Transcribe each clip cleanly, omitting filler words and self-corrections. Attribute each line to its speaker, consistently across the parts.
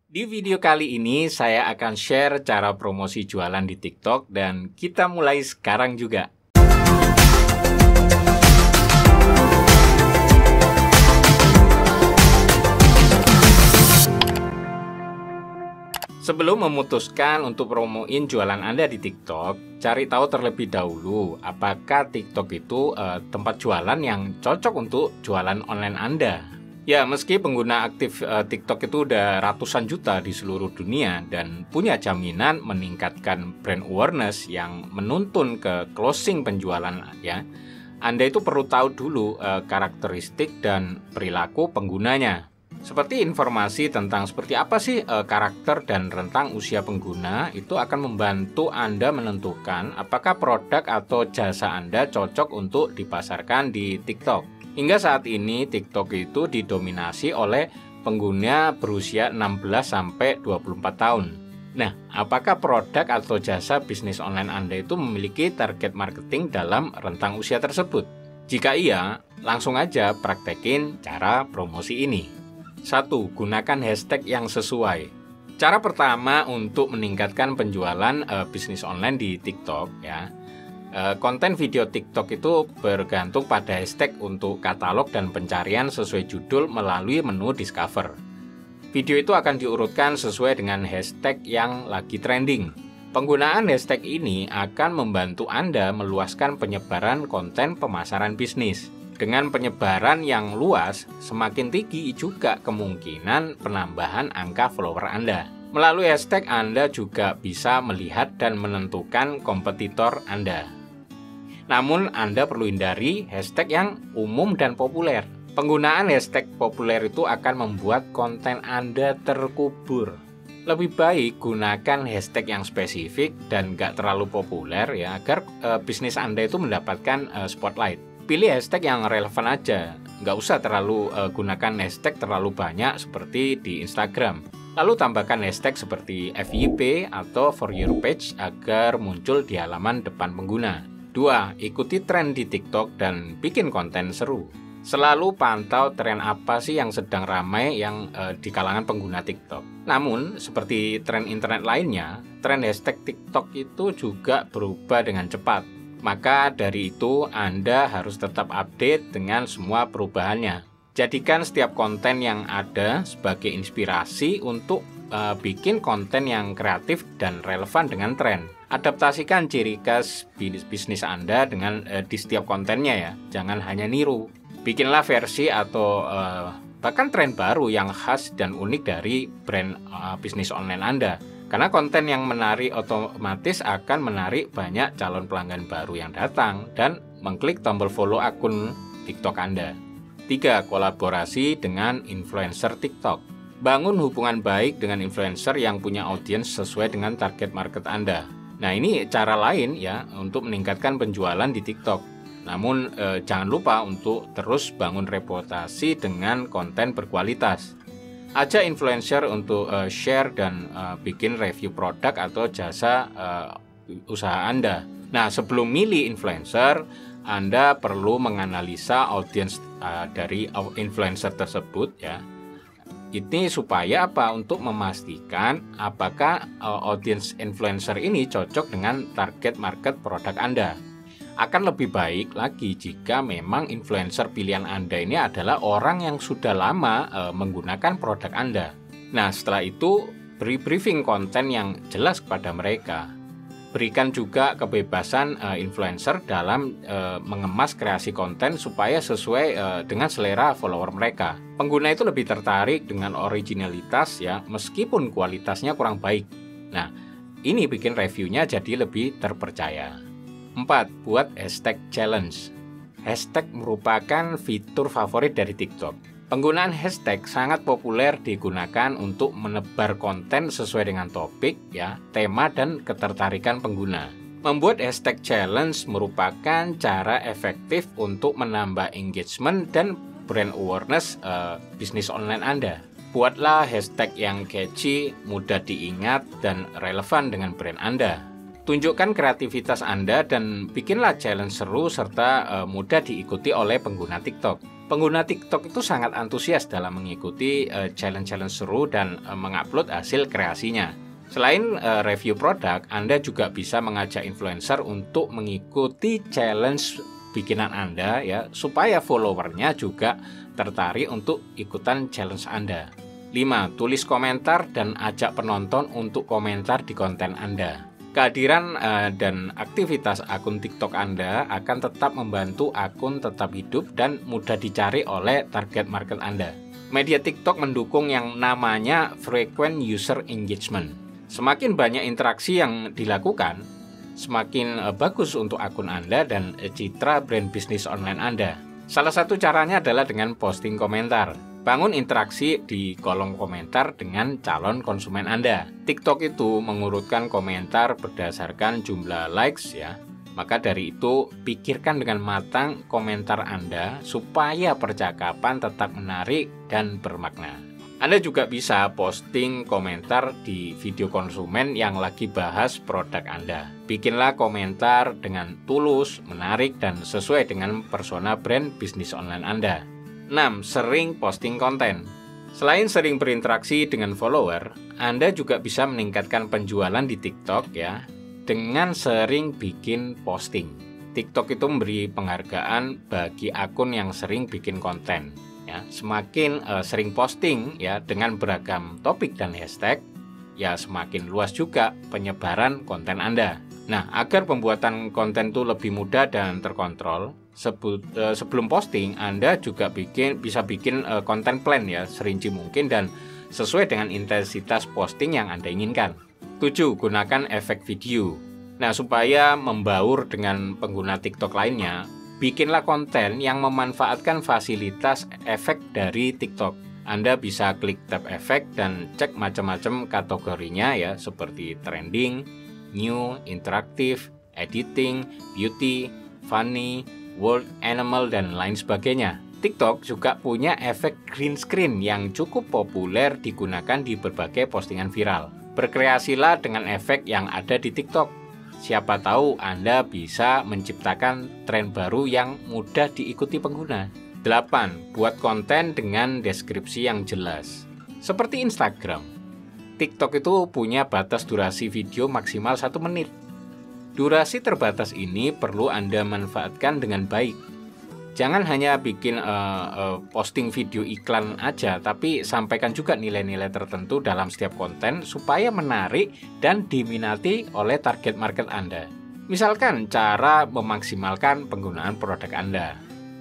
Speaker 1: Di video kali ini saya akan share cara promosi jualan di TikTok dan kita mulai sekarang juga. Sebelum memutuskan untuk promoin jualan Anda di TikTok, cari tahu terlebih dahulu apakah TikTok itu tempat jualan yang cocok untuk jualan online Anda. Ya, meski pengguna aktif TikTok itu udah ratusan juta di seluruh dunia dan punya jaminan meningkatkan brand awareness yang menuntun ke closing penjualan ya, Anda itu perlu tahu dulu karakteristik dan perilaku penggunanya. Seperti informasi tentang seperti apa sih karakter dan rentang usia pengguna itu akan membantu Anda menentukan apakah produk atau jasa Anda cocok untuk dipasarkan di TikTok. Hingga saat ini TikTok itu didominasi oleh pengguna berusia 16-24 tahun. Nah, apakah produk atau jasa bisnis online Anda itu memiliki target marketing dalam rentang usia tersebut? Jika iya, langsung aja praktekin cara promosi ini. 1. Gunakan hashtag yang sesuai. Cara pertama untuk meningkatkan penjualan bisnis online di TikTok ya. Konten video TikTok itu bergantung pada hashtag untuk katalog dan pencarian sesuai judul melalui menu Discover. Video itu akan diurutkan sesuai dengan hashtag yang lagi trending. Penggunaan hashtag ini akan membantu Anda meluaskan penyebaran konten pemasaran bisnis. Dengan penyebaran yang luas, semakin tinggi juga kemungkinan penambahan angka follower Anda. Melalui hashtag Anda juga bisa melihat dan menentukan kompetitor Anda. Namun, Anda perlu hindari hashtag yang umum dan populer. Penggunaan hashtag populer itu akan membuat konten Anda terkubur. Lebih baik gunakan hashtag yang spesifik dan gak terlalu populer ya, agar bisnis Anda itu mendapatkan spotlight. Pilih hashtag yang relevan aja, nggak usah terlalu gunakan hashtag terlalu banyak seperti di Instagram. Lalu tambahkan hashtag seperti FYP atau For Your Page agar muncul di halaman depan pengguna. 2. Ikuti tren di TikTok dan bikin konten seru. Selalu pantau tren apa sih yang sedang ramai yang di kalangan pengguna TikTok. Namun, seperti tren internet lainnya, tren hashtag TikTok itu juga berubah dengan cepat. Maka dari itu Anda harus tetap update dengan semua perubahannya. Jadikan setiap konten yang ada sebagai inspirasi untuk bikin konten yang kreatif dan relevan dengan tren. Adaptasikan ciri khas bisnis Anda dengan di setiap kontennya ya. Jangan hanya niru. Bikinlah versi atau bahkan tren baru yang khas dan unik dari brand bisnis online Anda. Karena konten yang menarik otomatis akan menarik banyak calon pelanggan baru yang datang dan mengklik tombol follow akun TikTok Anda. 3. Kolaborasi dengan influencer TikTok. Bangun hubungan baik dengan influencer yang punya audiens sesuai dengan target market Anda. Nah, ini cara lain ya untuk meningkatkan penjualan di TikTok. Namun jangan lupa untuk terus bangun reputasi dengan konten berkualitas. Ajak influencer untuk share dan bikin review produk atau jasa usaha Anda. Nah, sebelum milih influencer, Anda perlu menganalisa audiens dari influencer tersebut ya. Ini supaya apa? Untuk memastikan apakah audiens influencer ini cocok dengan target market produk Anda. Akan lebih baik lagi jika memang influencer pilihan Anda ini adalah orang yang sudah lama menggunakan produk Anda. Nah, setelah itu beri briefing konten yang jelas kepada mereka. Berikan juga kebebasan influencer dalam mengemas kreasi konten supaya sesuai dengan selera follower mereka. Pengguna itu lebih tertarik dengan originalitas ya, meskipun kualitasnya kurang baik. Nah, ini bikin reviewnya jadi lebih terpercaya. 4. Buat hashtag challenge. Hashtag merupakan fitur favorit dari TikTok. Penggunaan hashtag sangat populer digunakan untuk menebar konten sesuai dengan topik, ya, tema dan ketertarikan pengguna. Membuat hashtag challenge merupakan cara efektif untuk menambah engagement dan brand awareness bisnis online Anda. Buatlah hashtag yang catchy, mudah diingat, dan relevan dengan brand Anda. Tunjukkan kreativitas Anda dan bikinlah challenge seru serta mudah diikuti oleh pengguna TikTok. Pengguna TikTok itu sangat antusias dalam mengikuti challenge-challenge seru dan mengupload hasil kreasinya. Selain review produk, Anda juga bisa mengajak influencer untuk mengikuti challenge bikinan Anda ya, supaya followernya juga tertarik untuk ikutan challenge Anda. 5. Tulis komentar dan ajak penonton untuk komentar di konten Anda. Kehadiran dan aktivitas akun TikTok Anda akan tetap membantu akun tetap hidup dan mudah dicari oleh target market Anda. Media TikTok mendukung yang namanya frequent user engagement. Semakin banyak interaksi yang dilakukan, semakin bagus untuk akun Anda dan citra brand bisnis online Anda. Salah satu caranya adalah dengan posting komentar. Bangun interaksi di kolom komentar dengan calon konsumen Anda. TikTok itu mengurutkan komentar berdasarkan jumlah likes ya. Maka dari itu, pikirkan dengan matang komentar Anda supaya percakapan tetap menarik dan bermakna. Anda juga bisa posting komentar di video konsumen yang lagi bahas produk Anda. Bikinlah komentar dengan tulus, menarik, dan sesuai dengan persona brand bisnis online Anda. 6. Sering posting konten. Selain sering berinteraksi dengan follower, Anda juga bisa meningkatkan penjualan di TikTok ya, dengan sering bikin posting. TikTok itu memberi penghargaan bagi akun yang sering bikin konten. Ya, semakin sering posting ya dengan beragam topik dan hashtag, ya semakin luas juga penyebaran konten Anda. Nah, agar pembuatan konten itu lebih mudah dan terkontrol, sebelum posting Anda juga bisa bikin konten plan ya, serinci mungkin dan sesuai dengan intensitas posting yang Anda inginkan. 7. Gunakan efek video. Nah, supaya membaur dengan pengguna TikTok lainnya, bikinlah konten yang memanfaatkan fasilitas efek dari TikTok. Anda bisa klik tab efek dan cek macam-macam kategorinya ya, seperti trending, new, interaktif, editing, beauty, funny, world, animal, dan lain sebagainya. TikTok juga punya efek green screen yang cukup populer digunakan di berbagai postingan viral. Berkreasilah dengan efek yang ada di TikTok. Siapa tahu Anda bisa menciptakan tren baru yang mudah diikuti pengguna. 8. Buat konten dengan deskripsi yang jelas. Seperti Instagram, TikTok itu punya batas durasi video maksimal 1 menit. Durasi terbatas ini perlu Anda manfaatkan dengan baik. Jangan hanya bikin posting video iklan aja, tapi sampaikan juga nilai-nilai tertentu dalam setiap konten supaya menarik dan diminati oleh target market Anda. Misalkan cara memaksimalkan penggunaan produk Anda,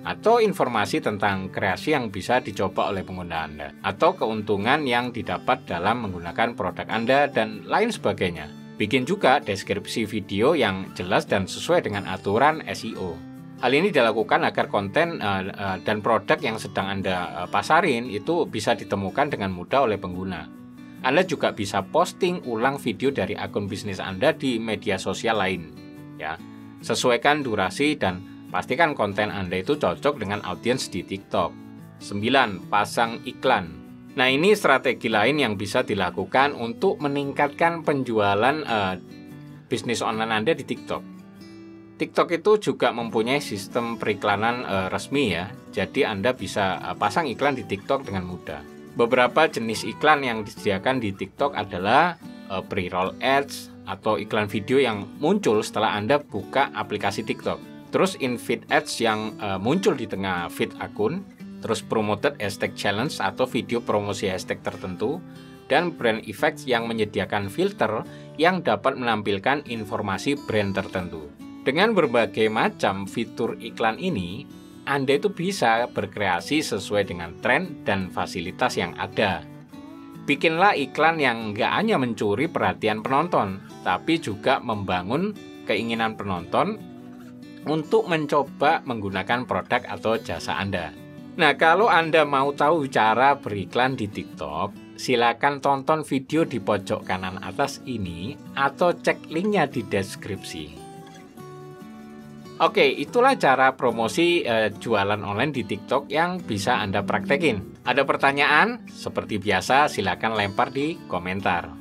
Speaker 1: atau informasi tentang kreasi yang bisa dicoba oleh pengguna Anda, atau keuntungan yang didapat dalam menggunakan produk Anda, dan lain sebagainya. Bikin juga deskripsi video yang jelas dan sesuai dengan aturan SEO. Hal ini dilakukan agar konten dan produk yang sedang Anda pasarin itu bisa ditemukan dengan mudah oleh pengguna. Anda juga bisa posting ulang video dari akun bisnis Anda di media sosial lain. Ya, sesuaikan durasi dan pastikan konten Anda itu cocok dengan audiens di TikTok. 9. Pasang iklan. Nah, ini strategi lain yang bisa dilakukan untuk meningkatkan penjualan bisnis online Anda di TikTok. TikTok itu juga mempunyai sistem periklanan resmi ya. Jadi Anda bisa pasang iklan di TikTok dengan mudah. Beberapa jenis iklan yang disediakan di TikTok adalah pre-roll ads atau iklan video yang muncul setelah Anda buka aplikasi TikTok. Terus in-feed ads yang muncul di tengah feed akun, terus promoted hashtag challenge atau video promosi hashtag tertentu, dan brand effects yang menyediakan filter yang dapat menampilkan informasi brand tertentu. Dengan berbagai macam fitur iklan ini, Anda itu bisa berkreasi sesuai dengan tren dan fasilitas yang ada. Bikinlah iklan yang nggak hanya mencuri perhatian penonton, tapi juga membangun keinginan penonton untuk mencoba menggunakan produk atau jasa Anda. Nah, kalau Anda mau tahu cara beriklan di TikTok, silakan tonton video di pojok kanan atas ini atau cek linknya di deskripsi. Oke, itulah cara promosi jualan online di TikTok yang bisa Anda praktekin. Ada pertanyaan? Seperti biasa, silakan lempar di komentar.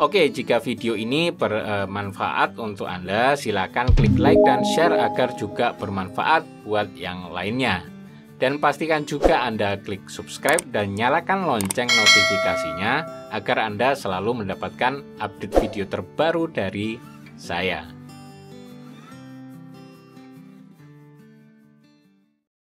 Speaker 1: Oke, jika video ini bermanfaat untuk Anda, silakan klik like dan share agar juga bermanfaat buat yang lainnya. Dan pastikan juga Anda klik subscribe dan nyalakan lonceng notifikasinya agar Anda selalu mendapatkan update video terbaru dari saya.